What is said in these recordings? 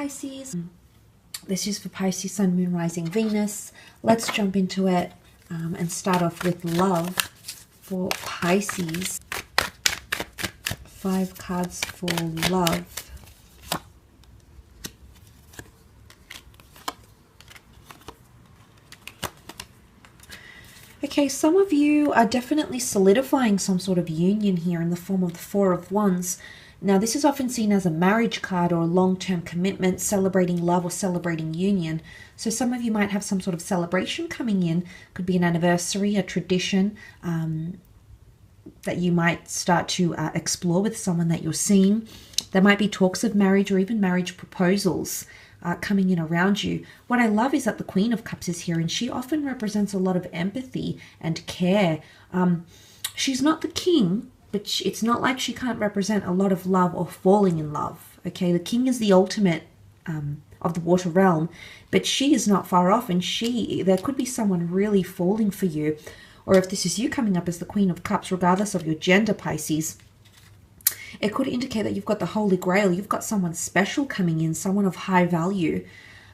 Pisces. This is for Pisces, Sun, Moon, Rising, Venus. Let's jump into it and start off with love for Pisces. 5 cards for love. Okay, some of you are definitely solidifying some sort of union here in the form of the 4 of Wands. Now, this is often seen as a marriage card or a long-term commitment, celebrating love or celebrating union. So some of you might have some sort of celebration coming in. Could be an anniversary, a tradition that you might start to explore with someone that you're seeing. There might be talks of marriage or even marriage proposals coming in around you. What I love is that the Queen of Cups is here, and she often represents a lot of empathy and care. She's not the king, but it's not like she can't represent a lot of love or falling in love. Okay, the king is the ultimate of the water realm, but she is not far off, and there could be someone really falling for you. Or if this is you coming up as the Queen of Cups, regardless of your gender, Pisces, it could indicate that you've got the Holy Grail. You've got someone special coming in, someone of high value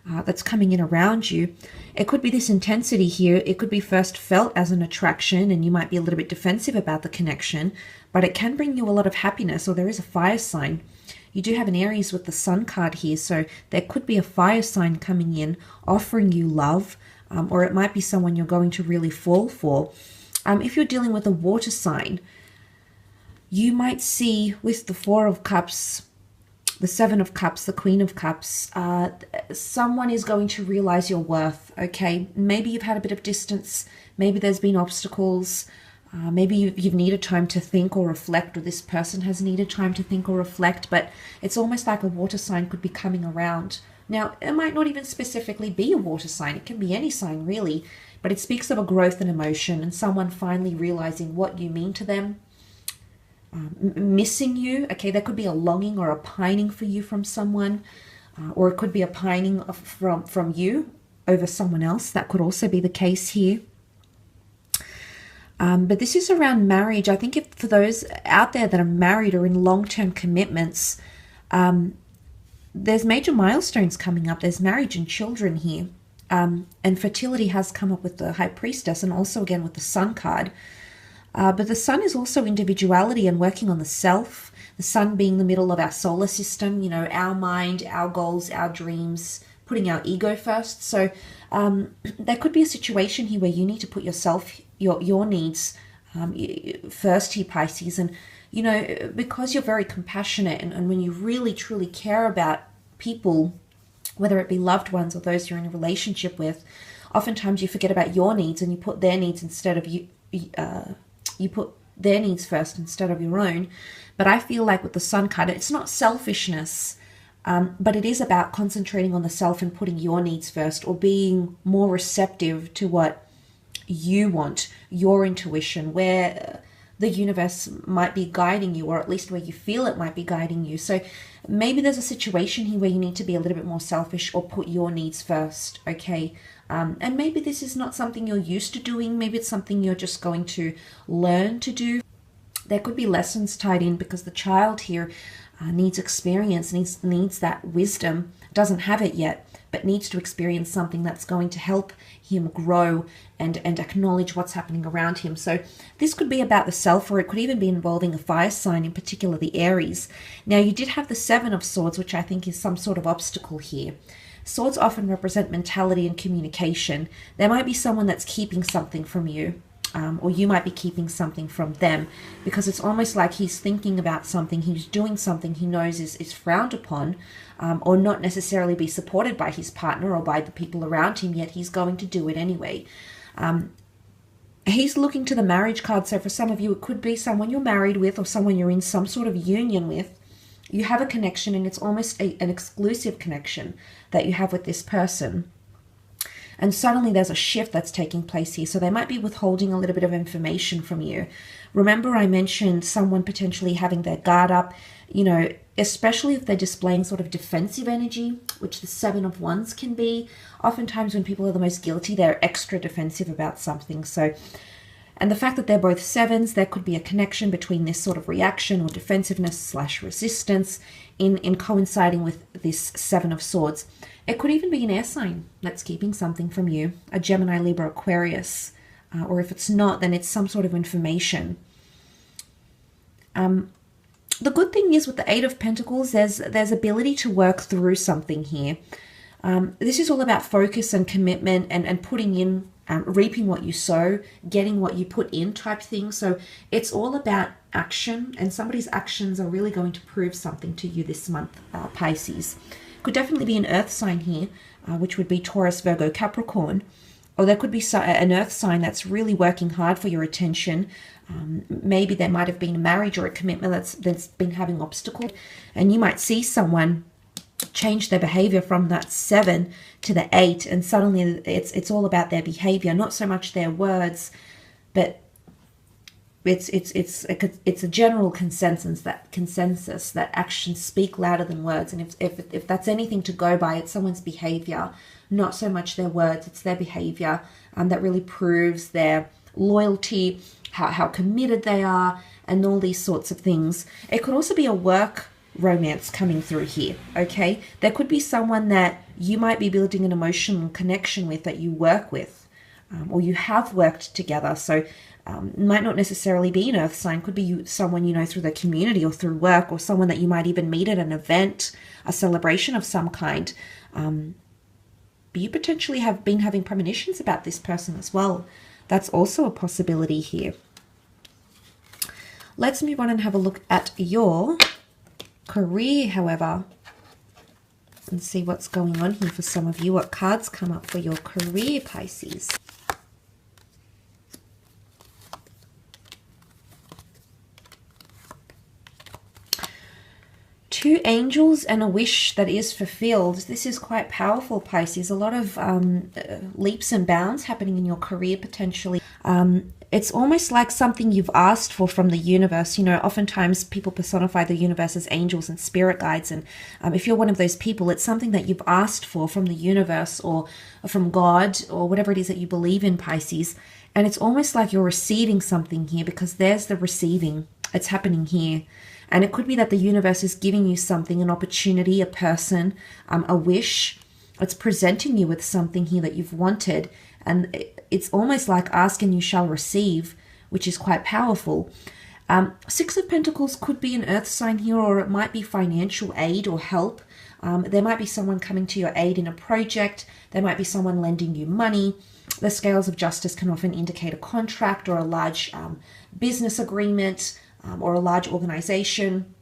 that's coming in around you. It could be this intensity here. It could be first felt as an attraction, and you might be a little bit defensive about the connection, but it can bring you a lot of happiness. Or there is a fire sign. You do have an Aries with the Sun card here, so there could be a fire sign coming in, offering you love, or it might be someone you're going to really fall for. If you're dealing with a water sign, you might see with the 4 of Cups, the 7 of Cups, the Queen of Cups, someone is going to realize your worth, okay? Maybe you've had a bit of distance. Maybe there's been obstacles. Maybe you've needed time to think or reflect, or this person has needed time to think or reflect, but it's almost like a water sign could be coming around. Now, it might not even specifically be a water sign. It can be any sign, really, but it speaks of a growth in emotion and someone finally realizing what you mean to them. Missing you. Okay, there could be a longing or a pining for you from someone, or it could be a pining from you over someone else. That could also be the case here. But this is around marriage. I think for those out there that are married or in long-term commitments, there's major milestones coming up. There's marriage and children here, and fertility has come up with the High Priestess, and also again with the Sun card. But the Sun is also individuality and working on the self. The Sun being the middle of our solar system, you know, our mind, our goals, our dreams, putting our ego first. So there could be a situation here where you need to put yourself, your needs first here, Pisces. And, you know, because you're very compassionate and when you really, truly care about people, whether it be loved ones or those you're in a relationship with, oftentimes you forget about your needs and you put their needs instead of you. You put their needs first instead of your own. But I feel like with the Sun card, it's not selfishness, but it is about concentrating on the self and putting your needs first, or being more receptive to what you want, your intuition, where the universe might be guiding you, or at least where you feel it might be guiding you. So maybe there's a situation here where you need to be a little bit more selfish or put your needs first, okay? And maybe this is not something you're used to doing. Maybe it's something you're just going to learn to do. There could be lessons tied in because the child here needs experience, needs that wisdom, doesn't have it yet, but needs to experience something that's going to help him grow and acknowledge what's happening around him. So this could be about the self, or it could even be involving a fire sign, in particular the Aries. Now, you did have the 7 of Swords, which I think is some sort of obstacle here. Swords often represent mentality and communication. There might be someone that's keeping something from you, or you might be keeping something from them, because it's almost like he's thinking about something, he's doing something he knows is frowned upon, or not necessarily be supported by his partner or by the people around him, yet he's going to do it anyway. He's looking to the marriage card, so for some of you, it could be someone you're married with or someone you're in some sort of union with. You have a connection, and it's almost an exclusive connection that you have with this person. And suddenly there's a shift that's taking place here. So they might be withholding a little bit of information from you. Remember, I mentioned someone potentially having their guard up, you know, especially if they're displaying sort of defensive energy, which the 7 of Wands can be. Oftentimes when people are the most guilty, they're extra defensive about something. So And the fact that they're both sevens, there could be a connection between this sort of reaction or defensiveness slash resistance in coinciding with this Seven of Swords. It could even be an air sign that's keeping something from you, a Gemini, Libra, Aquarius, or if it's not, then it's some sort of information. The good thing is with the Eight of Pentacles, there's ability to work through something here. This is all about focus and commitment and putting in, reaping what you sow, getting what you put in type thing. So it's all about action, and somebody's actions are really going to prove something to you this month, Pisces. Could definitely be an earth sign here, which would be Taurus, Virgo, Capricorn. Or there could be an earth sign that's really working hard for your attention. Maybe there might have been a marriage or a commitment that's been having obstacles. And you might see someone change their behavior from that 7 to the 8. And suddenly it's all about their behavior, not so much their words. But it's a general consensus that actions speak louder than words. And if that's anything to go by, it's someone's behavior, not so much their words. It's their behavior that really proves their loyalty, how committed they are, and all these sorts of things. It could also be a work romance coming through here, okay? There could be someone that you might be building an emotional connection with, that you work with, or you have worked together. So might not necessarily be an earth sign, could be someone you know through the community or through work, or someone that you might even meet at an event, a celebration of some kind. But you potentially have been having premonitions about this person as well. That's also a possibility here. Let's move on and have a look at your career, however, and see what's going on here for some of you. What cards come up for your career, Pisces? Two angels and a wish that is fulfilled. This is quite powerful, Pisces. A lot of leaps and bounds happening in your career potentially. It's almost like something you've asked for from the universe. You know, oftentimes people personify the universe as angels and spirit guides. And if you're one of those people, it's something that you've asked for from the universe or from God or whatever it is that you believe in, Pisces. And it's almost like you're receiving something here, because there's the receiving. It's happening here. And it could be that the universe is giving you something, an opportunity, a person, a wish. It's presenting you with something here that you've wanted. And it's almost like ask and you shall receive, which is quite powerful. Six of Pentacles could be an earth sign here, or it might be financial aid or help. There might be someone coming to your aid in a project. There might be someone lending you money. The scales of justice can often indicate a contract or a large business agreement, or a large organization,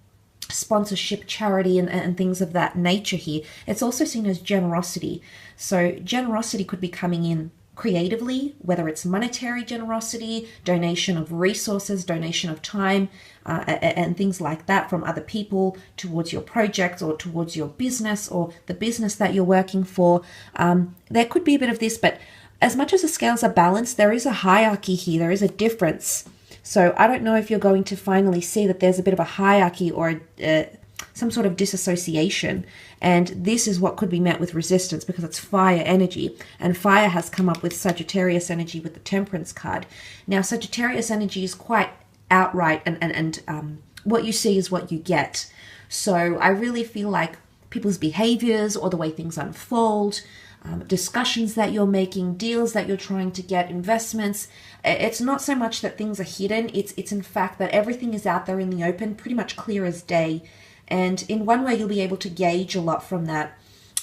sponsorship, charity, and things of that nature here. It's also seen as generosity. So generosity could be coming in creatively, whether it's monetary generosity, donation of resources, donation of time, and things like that from other people towards your project or towards your business or the business that you're working for. There could be a bit of this, but as much as the scales are balanced, there is a hierarchy here. There is a difference. So I don't know if you're going to finally see that there's a bit of a hierarchy or some sort of disassociation. And this is what could be met with resistance, because it's fire energy. And fire has come up with Sagittarius energy with the Temperance card. Now, Sagittarius energy is quite outright, and what you see is what you get. So I really feel like people's behaviors or the way things unfold, discussions that you're making, deals that you're trying to get, investments. It's not so much that things are hidden. It's in fact that everything is out there in the open, pretty much clear as day. And in one way, you'll be able to gauge a lot from that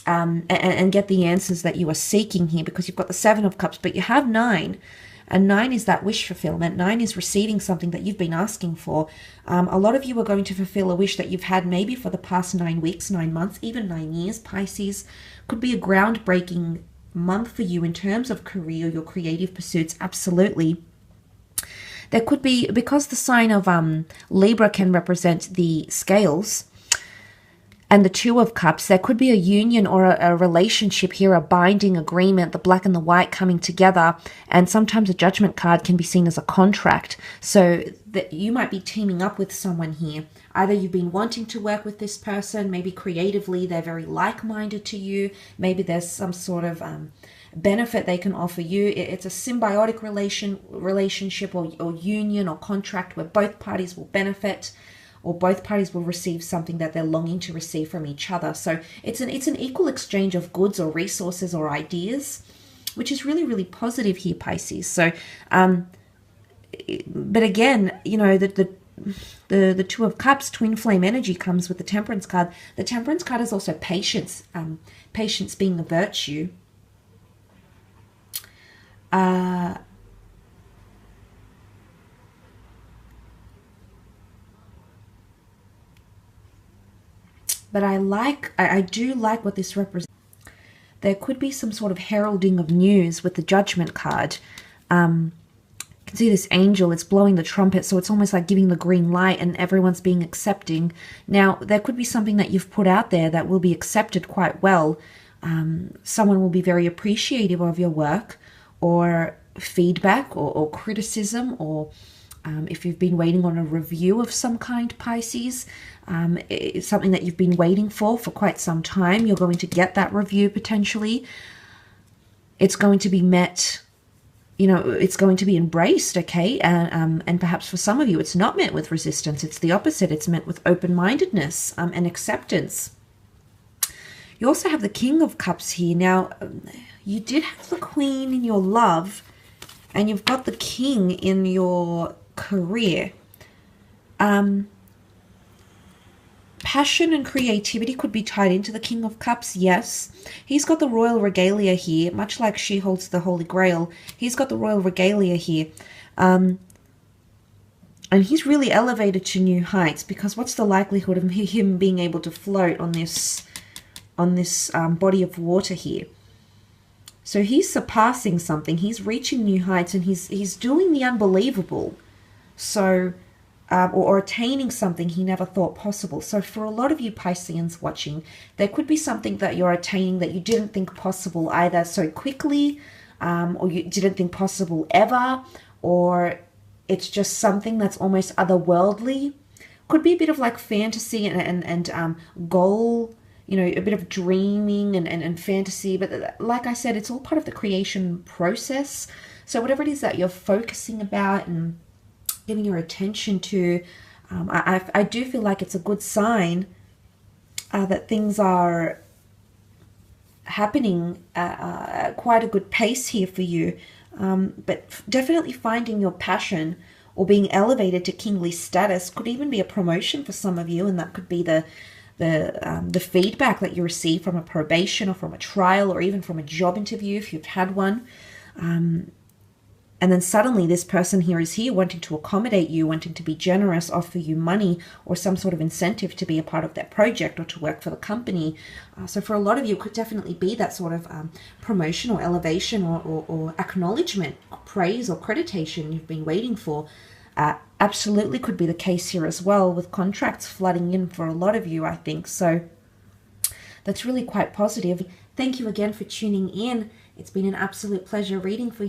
and get the answers that you are seeking here, because you've got the Seven of Cups, but you have 9. And 9 is that wish fulfillment. 9 is receiving something that you've been asking for. A lot of you are going to fulfill a wish that you've had maybe for the past 9 weeks, 9 months, even 9 years. Pisces could be a groundbreaking month for you in terms of career, your creative pursuits. Absolutely. There could be, because the sign of Libra can represent the scales and the Two of Cups, there could be a union or a relationship here, a binding agreement, the black and the white coming together. And sometimes a Judgment card can be seen as a contract. So that you might be teaming up with someone here. Either you've been wanting to work with this person, maybe creatively they're very like-minded to you. Maybe there's some sort of benefit they can offer you. It's a symbiotic relationship or union or contract where both parties will benefit, or both parties will receive something that they're longing to receive from each other. So it's an equal exchange of goods or resources or ideas, which is really, really positive here, Pisces. So, but again, you know, the Two of Cups, twin flame energy, comes with the Temperance card. The Temperance card is also patience, patience being a virtue. But I do like what this represents. There could be some sort of heralding of news with the Judgment card. You can see this angel, it's blowing the trumpet, so it's almost like giving the green light and everyone's being accepting. Now, there could be something that you've put out there that will be accepted quite well. Someone will be very appreciative of your work, or feedback, or criticism, or if you've been waiting on a review of some kind, Pisces, it's something that you've been waiting for quite some time. You're going to get that review potentially. It's going to be met, you know, it's going to be embraced, okay? And perhaps for some of you, it's not met with resistance. It's the opposite. It's met with open-mindedness and acceptance. You also have the King of Cups here. Now, you did have the Queen in your love, and you've got the King in your career. Passion and creativity could be tied into the King of Cups, yes. He's got the royal regalia here, much like she holds the Holy Grail. He's got the royal regalia here. And he's really elevated to new heights, because what's the likelihood of him being able to float on this body of water here? So he's surpassing something. He's reaching new heights, and he's doing the unbelievable. So, or attaining something he never thought possible. So for a lot of you Pisceans watching, there could be something that you're attaining that you didn't think possible either so quickly, or you didn't think possible ever, or it's just something that's almost otherworldly. Could be a bit of like fantasy and goal, you know, a bit of dreaming and fantasy. But like I said, it's all part of the creation process. So whatever it is that you're focusing about and giving your attention to, I do feel like it's a good sign that things are happening at quite a good pace here for you. But definitely finding your passion or being elevated to kingly status could even be a promotion for some of you, and that could be the feedback that you receive from a probation or from a trial or even from a job interview if you've had one. And then suddenly this person here is here wanting to accommodate you, wanting to be generous, offer you money or some sort of incentive to be a part of that project or to work for the company. So for a lot of you, it could definitely be that sort of promotion or elevation or acknowledgement, praise or accreditation you've been waiting for. Absolutely could be the case here as well, with contracts flooding in for a lot of you, I think. So that's really quite positive. Thank you again for tuning in. It's been an absolute pleasure reading for you.